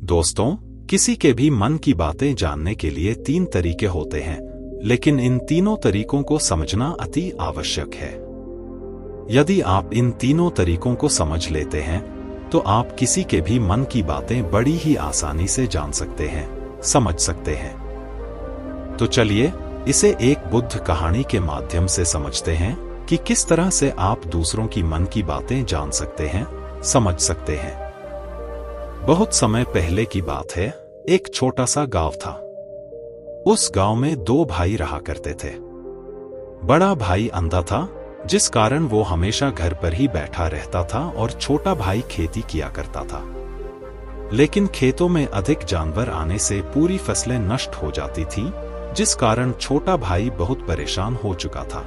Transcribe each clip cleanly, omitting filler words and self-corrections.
दोस्तों, किसी के भी मन की बातें जानने के लिए 3 तरीके होते हैं, लेकिन इन तीनों तरीकों को समझना अति आवश्यक है। यदि आप इन तीनों तरीकों को समझ लेते हैं, तो आप किसी के भी मन की बातें बड़ी ही आसानी से जान सकते हैं, समझ सकते हैं। तो चलिए इसे एक बुद्ध कहानी के माध्यम से समझते हैं कि किस तरह से आप दूसरों की मन की बातें जान सकते हैं, समझ सकते हैं। बहुत समय पहले की बात है, एक छोटा सा गांव था। उस गांव में 2 भाई रहा करते थे। बड़ा भाई अंधा था, जिस कारण वो हमेशा घर पर ही बैठा रहता था, और छोटा भाई खेती किया करता था। लेकिन खेतों में अधिक जानवर आने से पूरी फसलें नष्ट हो जाती थीं, जिस कारण छोटा भाई बहुत परेशान हो चुका था।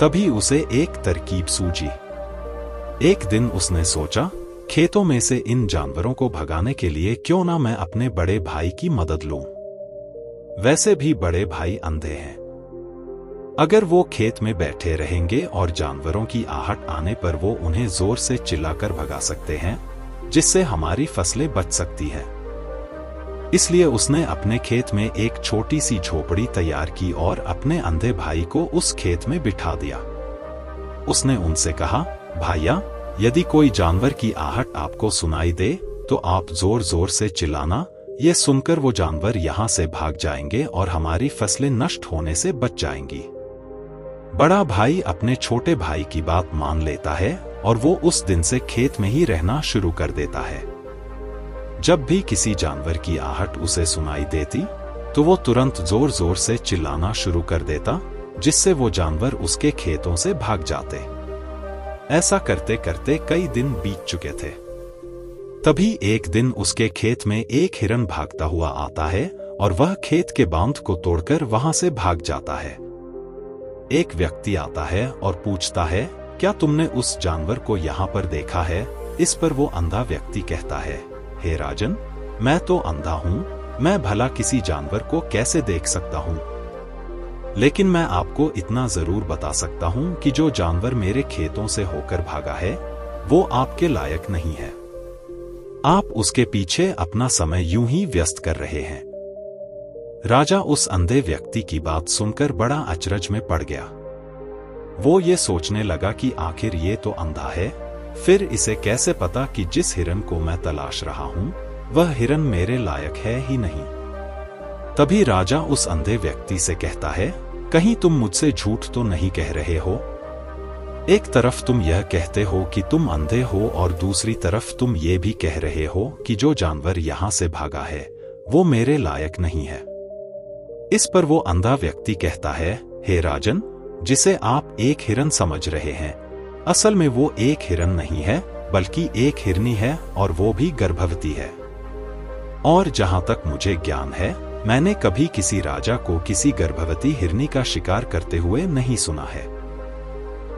तभी उसे एक तरकीब सूझी। एक दिन उसने सोचा, खेतों में से इन जानवरों को भगाने के लिए क्यों ना मैं अपने बड़े भाई की मदद लूं। वैसे भी बड़े भाई अंधे हैं। अगर वो खेत में बैठे रहेंगे और जानवरों की आहट आने पर वो उन्हें जोर से चिल्लाकर भगा सकते हैं, जिससे हमारी फसलें बच सकती हैं। इसलिए उसने अपने खेत में एक छोटी सी झोपड़ी तैयार की और अपने अंधे भाई को उस खेत में बिठा दिया। उसने उनसे कहा, भाइया, यदि कोई जानवर की आहट आपको सुनाई दे तो आप जोर जोर से चिल्लाना। ये सुनकर वो जानवर यहां से भाग जाएंगे और हमारी फसलें नष्ट होने से बच जाएंगी। बड़ा भाई अपने छोटे भाई की बात मान लेता है और वो उस दिन से खेत में ही रहना शुरू कर देता है। जब भी किसी जानवर की आहट उसे सुनाई देती, तो वो तुरंत जोर जोर से चिल्लाना शुरू कर देता, जिससे वो जानवर उसके खेतों से भाग जाते। ऐसा करते करते कई दिन बीत चुके थे। तभी एक दिन उसके खेत में एक हिरन भागता हुआ आता है और वह खेत के बांध को तोड़कर वहां से भाग जाता है। एक व्यक्ति आता है और पूछता है, क्या तुमने उस जानवर को यहाँ पर देखा है? इस पर वो अंधा व्यक्ति कहता है, हे राजन, मैं तो अंधा हूँ, मैं भला किसी जानवर को कैसे देख सकता हूँ? लेकिन मैं आपको इतना जरूर बता सकता हूँ कि जो जानवर मेरे खेतों से होकर भागा है, वो आपके लायक नहीं है। आप उसके पीछे अपना समय यूं ही व्यस्त कर रहे हैं। राजा उस अंधे व्यक्ति की बात सुनकर बड़ा अचरज में पड़ गया। वो ये सोचने लगा कि आखिर ये तो अंधा है, फिर इसे कैसे पता कि जिस हिरन को मैं तलाश रहा हूं वह हिरन मेरे लायक है ही नहीं। तभी राजा उस अंधे व्यक्ति से कहता है, कहीं तुम मुझसे झूठ तो नहीं कह रहे हो? एक तरफ तुम यह कहते हो कि तुम अंधे हो और दूसरी तरफ तुम ये भी कह रहे हो कि जो जानवर यहां से भागा है वो मेरे लायक नहीं है। इस पर वो अंधा व्यक्ति कहता है, हे राजन, जिसे आप एक हिरन समझ रहे हैं, असल में वो एक हिरन नहीं है, बल्कि एक हिरनी है, और वो भी गर्भवती है। और जहां तक मुझे ज्ञान है, मैंने कभी किसी राजा को किसी गर्भवती हिरनी का शिकार करते हुए नहीं सुना है।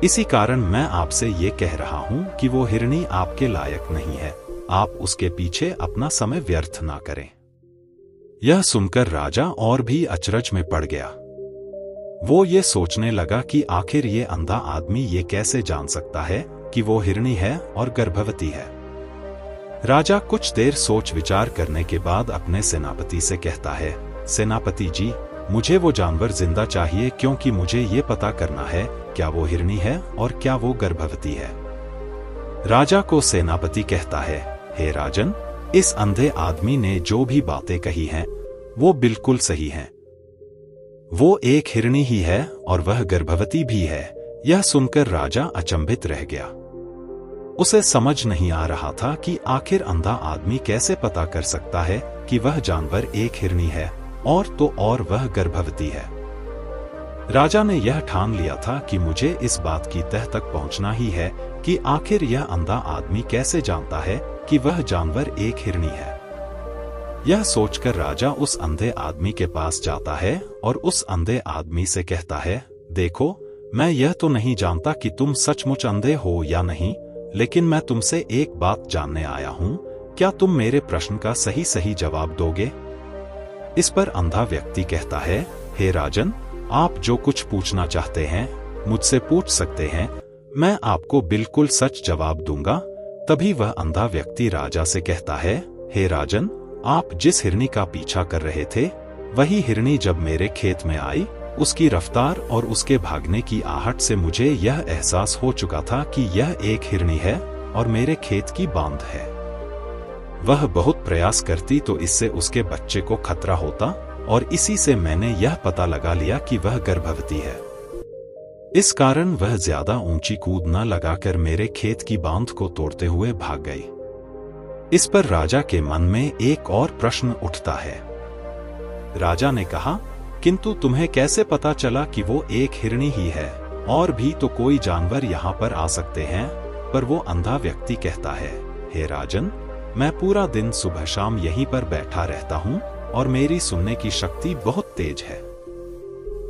इसी कारण मैं आपसे ये कह रहा हूं कि वो हिरनी आपके लायक नहीं है। आप उसके पीछे अपना समय व्यर्थ ना करें। यह सुनकर राजा और भी अचरज में पड़ गया। वो ये सोचने लगा कि आखिर ये अंधा आदमी ये कैसे जान सकता है कि वो हिरनी है और गर्भवती है। राजा कुछ देर सोच विचार करने के बाद अपने सेनापति से कहता है, सेनापति जी, मुझे वो जानवर जिंदा चाहिए, क्योंकि मुझे ये पता करना है क्या वो हिरनी है और क्या वो गर्भवती है। राजा को सेनापति कहता है, हे राजन, इस अंधे आदमी ने जो भी बातें कही हैं वो बिल्कुल सही हैं। वो एक हिरनी ही है और वह गर्भवती भी है। यह सुनकर राजा अचंभित रह गया। उसे समझ नहीं आ रहा था कि आखिर अंधा आदमी कैसे पता कर सकता है कि वह जानवर एक हिरनी है और तो और वह गर्भवती है। राजा ने यह ठान लिया था कि मुझे इस बात की तह तक पहुंचना ही है कि आखिर यह अंधा आदमी कैसे जानता है कि वह जानवर एक हिरनी है। यह सोचकर राजा उस अंधे आदमी के पास जाता है और उस अंधे आदमी से कहता है, देखो, मैं यह तो नहीं जानता कि तुम सचमुच अंधे हो या नहीं, लेकिन मैं तुमसे एक बात जानने आया हूं, क्या तुम मेरे प्रश्न का सही सही जवाब दोगे? इस पर अंधा व्यक्ति कहता है, हे राजन, आप जो कुछ पूछना चाहते हैं मुझसे पूछ सकते हैं, मैं आपको बिल्कुल सच जवाब दूंगा। तभी वह अंधा व्यक्ति राजा से कहता है, हे राजन, आप जिस हिरनी का पीछा कर रहे थे, वही हिरनी जब मेरे खेत में आई, उसकी रफ्तार और उसके भागने की आहट से मुझे यह एहसास हो चुका था कि यह एक हिरनी है और मेरे खेत की बांध है। वह बहुत प्रयास करती तो इससे उसके बच्चे को खतरा होता, और इसी से मैंने यह पता लगा लिया कि वह गर्भवती है। इस कारण वह ज्यादा ऊंची कूद न लगाकर मेरे खेत की बांध को तोड़ते हुए भाग गई। इस पर राजा के मन में एक और प्रश्न उठता है। राजा ने कहा, किंतु तुम्हें कैसे पता चला कि वो एक हिरनी ही है? और भी तो कोई जानवर यहाँ पर आ सकते हैं। पर वो अंधा व्यक्ति कहता है, हे राजन, मैं पूरा दिन सुबह शाम यहीं पर बैठा रहता हूँ और मेरी सुनने की शक्ति बहुत तेज है।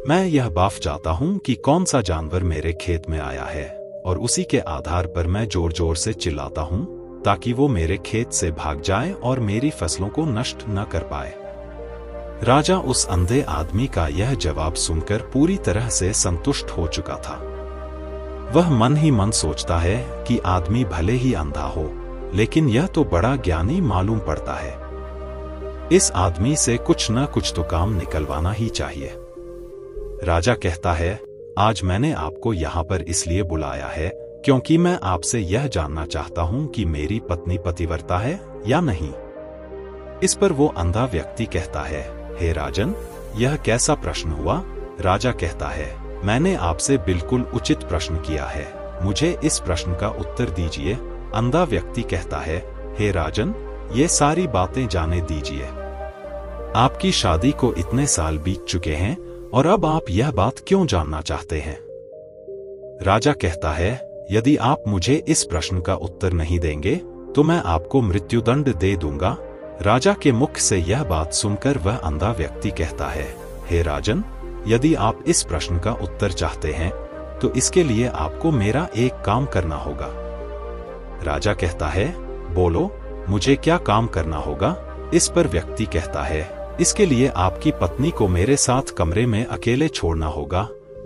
मैं यह बाफ जाता हूँ कि कौन सा जानवर मेरे खेत में आया है, और उसी के आधार पर मैं जोर जोर से चिल्लाता हूँ ताकि वो मेरे खेत से भाग जाए और मेरी फसलों को नष्ट न कर पाए। राजा उस अंधे आदमी का यह जवाब सुनकर पूरी तरह से संतुष्ट हो चुका था। वह मन ही मन सोचता है कि आदमी भले ही अंधा हो, लेकिन यह तो बड़ा ज्ञानी मालूम पड़ता है। इस आदमी से कुछ न कुछ तो काम निकलवाना ही चाहिए। राजा कहता है, आज मैंने आपको यहाँ पर इसलिए बुलाया है क्योंकि मैं आपसे यह जानना चाहता हूँ कि मेरी पत्नी पतिव्रता है या नहीं। इस पर वो अंधा व्यक्ति कहता है, हे राजन, यह कैसा प्रश्न हुआ? राजा कहता है, मैंने आपसे बिल्कुल उचित प्रश्न किया है, मुझे इस प्रश्न का उत्तर दीजिए। अंधा व्यक्ति कहता है, हे राजन, ये सारी बातें जाने दीजिए। आपकी शादी को इतने साल बीत चुके हैं और अब आप यह बात क्यों जानना चाहते हैं? राजा कहता है, यदि आप मुझे इस प्रश्न का उत्तर नहीं देंगे तो मैं आपको मृत्युदंड दे दूंगा। राजा के मुख से यह बात सुनकर वह अंधा व्यक्ति कहता है, हे राजन, यदि आप इस प्रश्न का उत्तर चाहते हैं तो इसके लिए आपको मेरा एक काम करना होगा। राजा कहता है, बोलो, मुझे क्या काम करना होगा? इस पर व्यक्ति कहता है, इसके लिए आपकी पत्नी को मेरे साथ कमरे में अकेले छोड़ना होगा।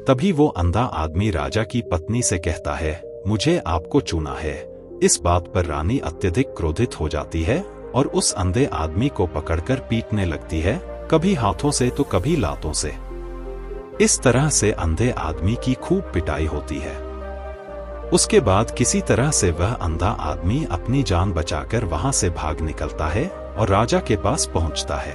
तभी वो अंधा आदमी राजा की पत्नी से कहता है, मुझे आपको चुना है। इस बात पर रानी अत्यधिक क्रोधित हो जाती है और उस अंधे आदमी को पकड़कर पीटने लगती है, कभी हाथों से तो कभी लातों से। इस तरह से अंधे आदमी की खूब पिटाई होती है। उसके बाद किसी तरह से वह अंधा आदमी अपनी जान बचाकर वहां से भाग निकलता है और राजा के पास पहुंचता है।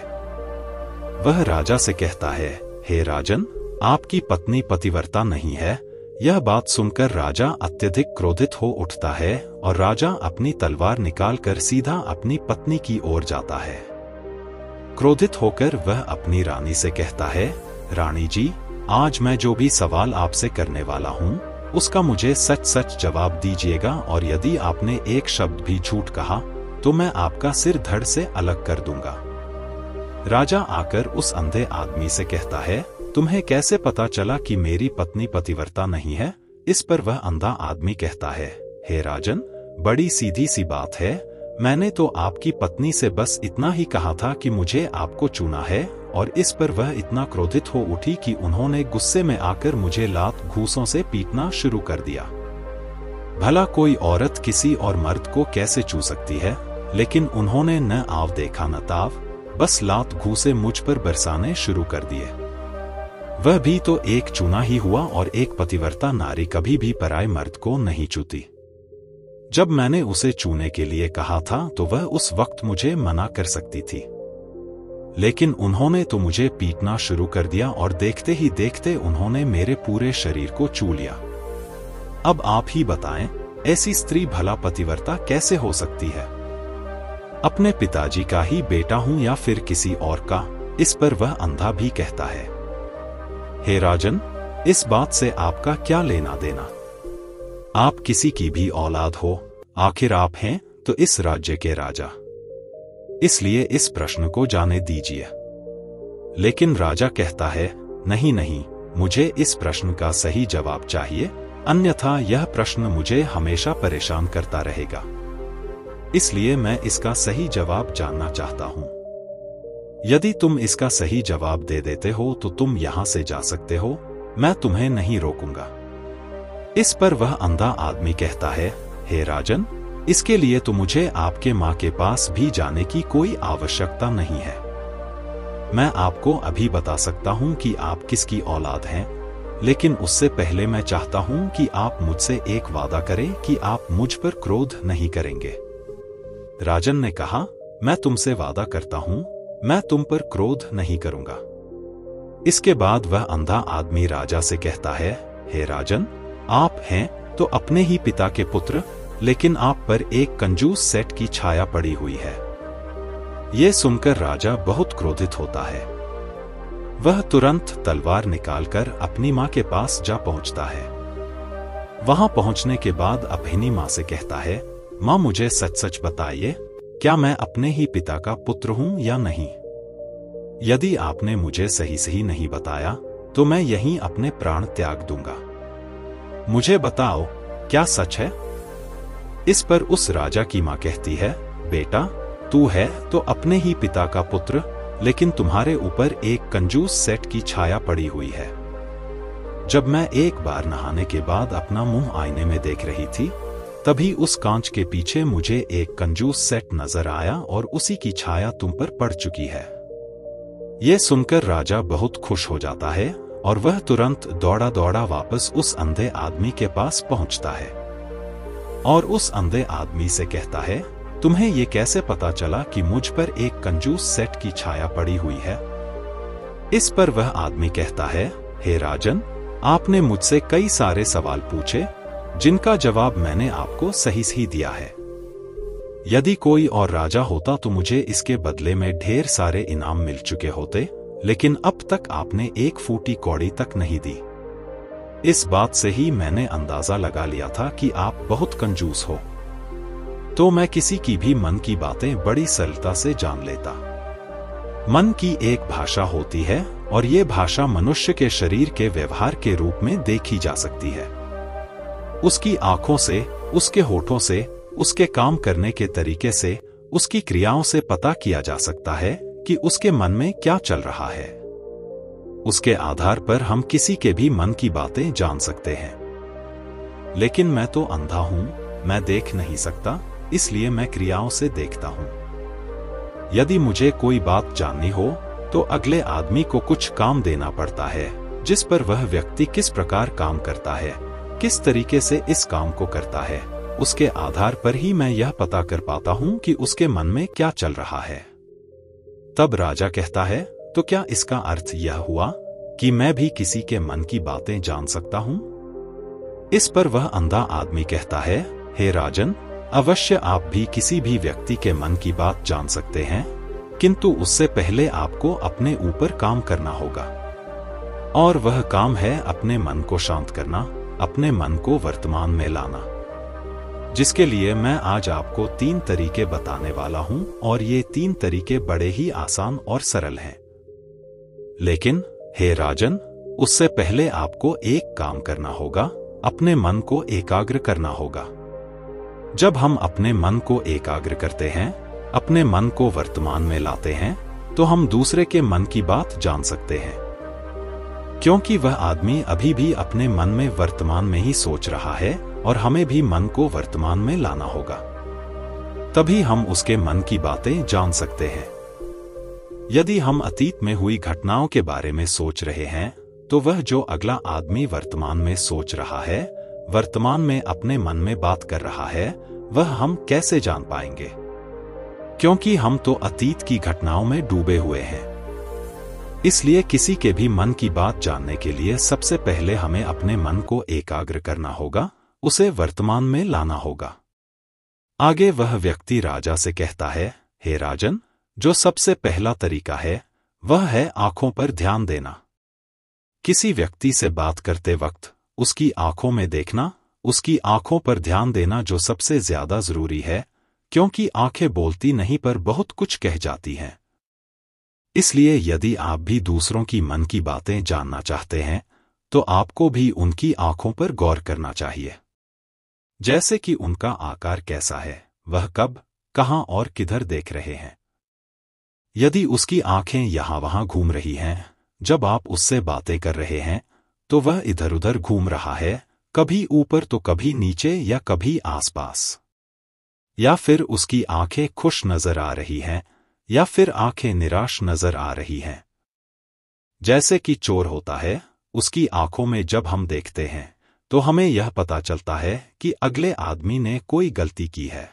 वह राजा से कहता है, हे राजन, आपकी पत्नी पतिव्रता नहीं है। यह बात सुनकर राजा अत्यधिक क्रोधित हो उठता है और राजा अपनी तलवार निकालकर सीधा अपनी पत्नी की ओर जाता है। क्रोधित होकर वह अपनी रानी से कहता है, रानी जी, आज मैं जो भी सवाल आपसे करने वाला हूँ उसका मुझे सच सच जवाब दीजिएगा, और यदि आपने एक शब्द भी झूठ कहा तो मैं आपका सिर धड़ से अलग कर दूंगा। राजा आकर उस अंधे आदमी से कहता है, तुम्हें कैसे पता चला कि मेरी पत्नी पतिव्रता नहीं है? इस पर वह अंधा आदमी कहता है, हे राजन, बड़ी सीधी सी बात है। मैंने तो आपकी पत्नी से बस इतना ही कहा था कि मुझे आपको चुना है, और इस पर वह इतना क्रोधित हो उठी कि उन्होंने गुस्से में आकर मुझे लात घूंसों से पीटना शुरू कर दिया। भला कोई औरत किसी और मर्द को कैसे छू सकती है? लेकिन उन्होंने न आव देखा न ताव, बस लात घूंसे मुझ पर बरसाने शुरू कर दिए। वह भी तो एक चुना ही हुआ, और एक पतिव्रता नारी कभी भी पराये मर्द को नहीं छूती। जब मैंने उसे छूने के लिए कहा था तो वह उस वक्त मुझे मना कर सकती थी, लेकिन उन्होंने तो मुझे पीटना शुरू कर दिया और देखते ही देखते उन्होंने मेरे पूरे शरीर को छू लिया। अब आप ही बताएं, ऐसी स्त्री भला पतिव्रता कैसे हो सकती है? अपने पिताजी का ही बेटा हूं या फिर किसी और का? इस पर वह अंधा भी कहता है, हे राजन, इस बात से आपका क्या लेना देना? आप किसी की भी औलाद हो, आखिर आप हैं तो इस राज्य के राजा, इसलिए इस प्रश्न को जाने दीजिए। लेकिन राजा कहता है, नहीं नहीं, मुझे इस प्रश्न का सही जवाब चाहिए, अन्यथा यह प्रश्न मुझे हमेशा परेशान करता रहेगा। इसलिए मैं इसका सही जवाब जानना चाहता हूं। यदि तुम इसका सही जवाब दे देते हो तो तुम यहां से जा सकते हो, मैं तुम्हें नहीं रोकूंगा। इस पर वह अंधा आदमी कहता है, हे राजन, इसके लिए तो मुझे आपके माँ के पास भी जाने की कोई आवश्यकता नहीं है। मैं आपको अभी बता सकता हूँ कि आप किसकी औलाद हैं, लेकिन उससे पहले मैं चाहता हूँ कि आप मुझसे एक वादा करें कि आप मुझ पर क्रोध नहीं करेंगे। राजन ने कहा, मैं तुमसे वादा करता हूँ, मैं तुम पर क्रोध नहीं करूंगा। इसके बाद वह अंधा आदमी राजा से कहता है, हे राजन, आप हैं तो अपने ही पिता के पुत्र, लेकिन आप पर एक कंजूस सेठ की छाया पड़ी हुई है। यह सुनकर राजा बहुत क्रोधित होता है। वह तुरंत तलवार निकालकर अपनी मां के पास जा पहुंचता है। वहां पहुंचने के बाद अपनी मां से कहता है, मां मुझे सच सच बताइए, क्या मैं अपने ही पिता का पुत्र हूं या नहीं? यदि आपने मुझे सही सही नहीं बताया तो मैं यहीं अपने प्राण त्याग दूंगा। मुझे बताओ, क्या सच है? इस पर उस राजा की मां कहती है, बेटा, तू है तो अपने ही पिता का पुत्र, लेकिन तुम्हारे ऊपर एक कंजूस सेठ की छाया पड़ी हुई है। जब मैं एक बार नहाने के बाद अपना मुंह आईने में देख रही थी, तभी उस कांच के पीछे मुझे एक कंजूस सेठ नजर आया और उसी की छाया तुम पर पड़ चुकी है। यह सुनकर राजा बहुत खुश हो जाता है और वह तुरंत दौड़ा दौड़ा वापस उस अंधे आदमी के पास पहुंचता है और उस अंधे आदमी से कहता है, तुम्हें यह कैसे पता चला कि मुझ पर एक कंजूस सेठ की छाया पड़ी हुई है? इस पर वह आदमी कहता है, हे राजन, आपने मुझसे कई सारे सवाल पूछे, जिनका जवाब मैंने आपको सही सही दिया है। यदि कोई और राजा होता तो मुझे इसके बदले में ढेर सारे इनाम मिल चुके होते, लेकिन अब तक आपने एक फूटी कौड़ी तक नहीं दी। इस बात से ही मैंने अंदाजा लगा लिया था कि आप बहुत कंजूस हो। तो मैं किसी की भी मन की बातें बड़ी सरलता से जान लेता। मन की एक भाषा होती है और ये भाषा मनुष्य के शरीर के व्यवहार के रूप में देखी जा सकती है। उसकी आंखों से, उसके होठों से, उसके काम करने के तरीके से, उसकी क्रियाओं से पता किया जा सकता है कि उसके मन में क्या चल रहा है। उसके आधार पर हम किसी के भी मन की बातें जान सकते हैं। लेकिन मैं तो अंधा हूं, मैं देख नहीं सकता, इसलिए मैं क्रियाओं से देखता हूं। यदि मुझे कोई बात जाननी हो तो अगले आदमी को कुछ काम देना पड़ता है, जिस पर वह व्यक्ति किस प्रकार काम करता है, किस तरीके से इस काम को करता है, उसके आधार पर ही मैं यह पता कर पाता हूं कि उसके मन में क्या चल रहा है। तब राजा कहता है, तो क्या इसका अर्थ यह हुआ कि मैं भी किसी के मन की बातें जान सकता हूं? इस पर वह अंधा आदमी कहता है, हे राजन, अवश्य आप भी किसी भी व्यक्ति के मन की बात जान सकते हैं, किंतु उससे पहले आपको अपने ऊपर काम करना होगा। और वह काम है अपने मन को शांत करना, अपने मन को वर्तमान में लाना, जिसके लिए मैं आज आपको 3 तरीके बताने वाला हूं, और ये 3 तरीके बड़े ही आसान और सरल हैं। लेकिन हे राजन, उससे पहले आपको एक काम करना होगा, अपने मन को एकाग्र करना होगा। जब हम अपने मन को एकाग्र करते हैं, अपने मन को वर्तमान में लाते हैं, तो हम दूसरे के मन की बात जान सकते हैं, क्योंकि वह आदमी अभी भी अपने मन में वर्तमान में ही सोच रहा है और हमें भी मन को वर्तमान में लाना होगा। तभी हम उसके मन की बातें जान सकते हैं। यदि हम अतीत में हुई घटनाओं के बारे में सोच रहे हैं, तो वह जो अगला आदमी वर्तमान में सोच रहा है, वर्तमान में अपने मन में बात कर रहा है, वह हम कैसे जान पाएंगे? क्योंकि हम तो अतीत की घटनाओं में डूबे हुए हैं। इसलिए किसी के भी मन की बात जानने के लिए सबसे पहले हमें अपने मन को एकाग्र करना होगा, उसे वर्तमान में लाना होगा। आगे वह व्यक्ति राजा से कहता है, हे राजन, जो सबसे पहला तरीका है वह है आंखों पर ध्यान देना। किसी व्यक्ति से बात करते वक्त उसकी आंखों में देखना, उसकी आंखों पर ध्यान देना जो सबसे ज्यादा जरूरी है, क्योंकि आंखें बोलती नहीं पर बहुत कुछ कह जाती हैं। इसलिए यदि आप भी दूसरों की मन की बातें जानना चाहते हैं, तो आपको भी उनकी आंखों पर गौर करना चाहिए। जैसे कि उनका आकार कैसा है, वह कब, कहां और किधर देख रहे हैं। यदि उसकी आंखें यहां वहां घूम रही हैं, जब आप उससे बातें कर रहे हैं, तो वह इधर उधर घूम रहा है, कभी ऊपर तो कभी नीचे या कभी आसपास। या फिर उसकी आंखें खुश नजर आ रही हैं, या फिर आंखें निराश नजर आ रही हैं। जैसे कि चोर होता है, उसकी आंखों में जब हम देखते हैं तो हमें यह पता चलता है कि अगले आदमी ने कोई गलती की है।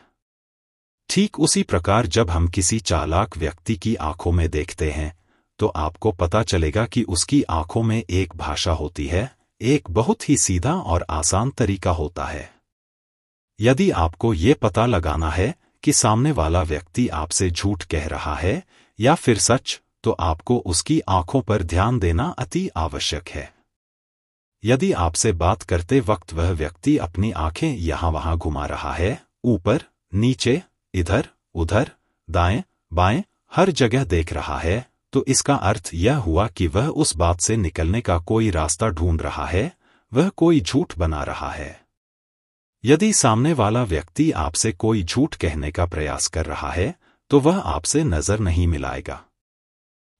ठीक उसी प्रकार जब हम किसी चालाक व्यक्ति की आंखों में देखते हैं तो आपको पता चलेगा कि उसकी आंखों में एक भाषा होती है, एक बहुत ही सीधा और आसान तरीका होता है। यदि आपको ये पता लगाना है कि सामने वाला व्यक्ति आपसे झूठ कह रहा है या फिर सच, तो आपको उसकी आंखों पर ध्यान देना अति आवश्यक है। यदि आपसे बात करते वक्त वह व्यक्ति अपनी आंखें यहां वहां घुमा रहा है, ऊपर नीचे, इधर उधर, दाएं बाएं, हर जगह देख रहा है, तो इसका अर्थ यह हुआ कि वह उस बात से निकलने का कोई रास्ता ढूंढ रहा है, वह कोई झूठ बना रहा है। यदि सामने वाला व्यक्ति आपसे कोई झूठ कहने का प्रयास कर रहा है तो वह आपसे नजर नहीं मिलाएगा।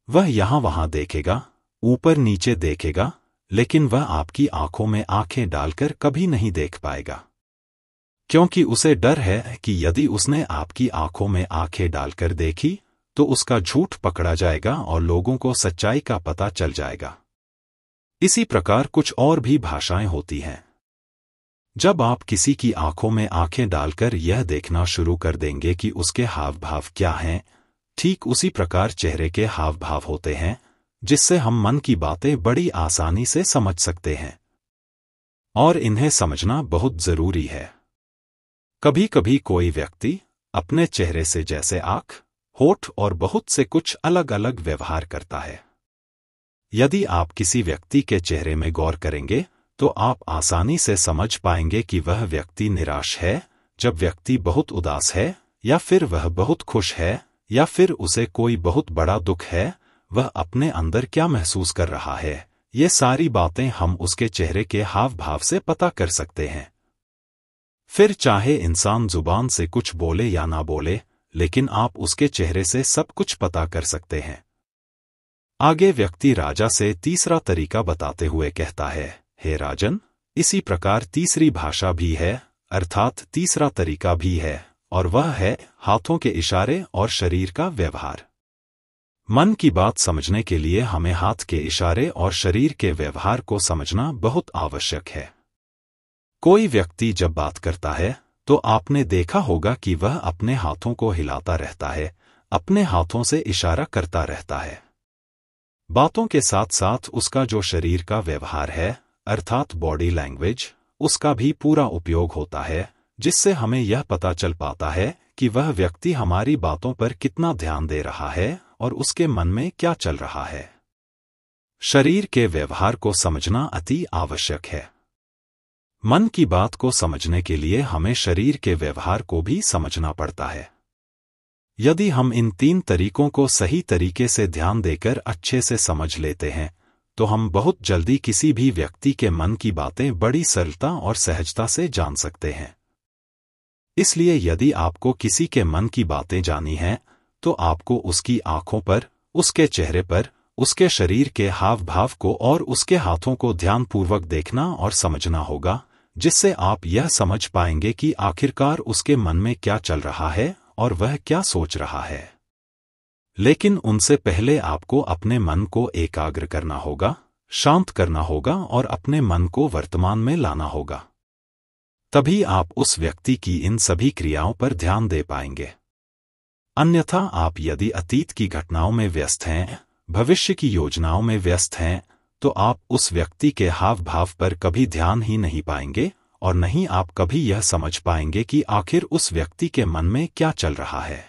वह यहां वहां देखेगा, ऊपर नीचे देखेगा, लेकिन वह आपकी आंखों में आंखें डालकर कभी नहीं देख पाएगा, क्योंकि उसे डर है कि यदि उसने आपकी आंखों में आंखें डालकर देखी तो उसका झूठ पकड़ा जाएगा और लोगों को सच्चाई का पता चल जाएगा। इसी प्रकार कुछ और भी भाषाएं होती हैं। जब आप किसी की आंखों में आंखें डालकर यह देखना शुरू कर देंगे कि उसके हाव भाव क्या हैं, ठीक उसी प्रकार चेहरे के हाव भाव होते हैं, जिससे हम मन की बातें बड़ी आसानी से समझ सकते हैं। और इन्हें समझना बहुत जरूरी है। कभी कभी कोई व्यक्ति अपने चेहरे से जैसे आंख, होठ और बहुत से कुछ अलग अलग व्यवहार करता है। यदि आप किसी व्यक्ति के चेहरे में गौर करेंगे तो आप आसानी से समझ पाएंगे कि वह व्यक्ति निराश है, जब व्यक्ति बहुत उदास है, या फिर वह बहुत खुश है, या फिर उसे कोई बहुत बड़ा दुख है, वह अपने अंदर क्या महसूस कर रहा है। ये सारी बातें हम उसके चेहरे के हाव भाव से पता कर सकते हैं। फिर चाहे इंसान जुबान से कुछ बोले या ना बोले, लेकिन आप उसके चेहरे से सब कुछ पता कर सकते हैं। आगे व्यक्ति राजा से तीसरा तरीका बताते हुए कहता है, हे राजन, इसी प्रकार तीसरी भाषा भी है, अर्थात तीसरा तरीका भी है, और वह है हाथों के इशारे और शरीर का व्यवहार। मन की बात समझने के लिए हमें हाथ के इशारे और शरीर के व्यवहार को समझना बहुत आवश्यक है। कोई व्यक्ति जब बात करता है तो आपने देखा होगा कि वह अपने हाथों को हिलाता रहता है, अपने हाथों से इशारा करता रहता है। बातों के साथ साथ उसका जो शरीर का व्यवहार है, अर्थात बॉडी लैंग्वेज, उसका भी पूरा उपयोग होता है, जिससे हमें यह पता चल पाता है कि वह व्यक्ति हमारी बातों पर कितना ध्यान दे रहा है और उसके मन में क्या चल रहा है। शरीर के व्यवहार को समझना अति आवश्यक है। मन की बात को समझने के लिए हमें शरीर के व्यवहार को भी समझना पड़ता है। यदि हम इन तीन तरीकों को सही तरीके से ध्यान देकर अच्छे से समझ लेते हैं तो हम बहुत जल्दी किसी भी व्यक्ति के मन की बातें बड़ी सरलता और सहजता से जान सकते हैं। इसलिए यदि आपको किसी के मन की बातें जानी हैं तो आपको उसकी आंखों पर, उसके चेहरे पर, उसके शरीर के हाव भाव को और उसके हाथों को ध्यानपूर्वक देखना और समझना होगा, जिससे आप यह समझ पाएंगे कि आखिरकार उसके मन में क्या चल रहा है और वह क्या सोच रहा है। लेकिन उनसे पहले आपको अपने मन को एकाग्र करना होगा, शांत करना होगा और अपने मन को वर्तमान में लाना होगा। तभी आप उस व्यक्ति की इन सभी क्रियाओं पर ध्यान दे पाएंगे। अन्यथा आप यदि अतीत की घटनाओं में व्यस्त हैं, भविष्य की योजनाओं में व्यस्त हैं, तो आप उस व्यक्ति के हाव भाव पर कभी ध्यान ही नहीं पाएंगे और नहीं आप कभी यह समझ पाएंगे कि आखिर उस व्यक्ति के मन में क्या चल रहा है।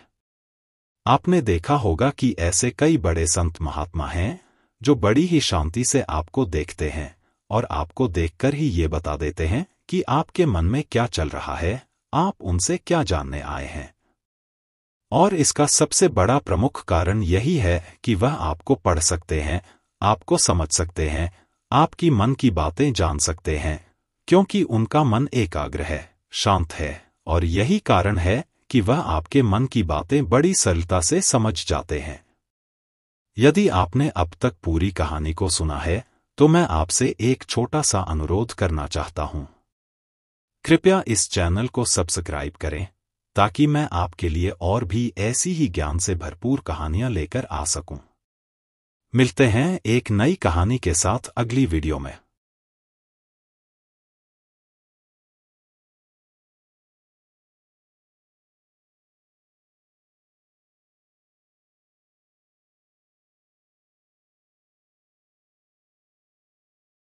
आपने देखा होगा कि ऐसे कई बड़े संत महात्मा हैं जो बड़ी ही शांति से आपको देखते हैं और आपको देखकर ही ये बता देते हैं कि आपके मन में क्या चल रहा है, आप उनसे क्या जानने आए हैं। और इसका सबसे बड़ा प्रमुख कारण यही है कि वह आपको पढ़ सकते हैं, आपको समझ सकते हैं, आपकी मन की बातें जान सकते हैं, क्योंकि उनका मन एकाग्र है, शांत है, और यही कारण है कि वह आपके मन की बातें बड़ी सरलता से समझ जाते हैं। यदि आपने अब तक पूरी कहानी को सुना है तो मैं आपसे एक छोटा सा अनुरोध करना चाहता हूं। कृपया इस चैनल को सब्सक्राइब करें ताकि मैं आपके लिए और भी ऐसी ही ज्ञान से भरपूर कहानियां लेकर आ सकूं। मिलते हैं एक नई कहानी के साथ अगली वीडियो में।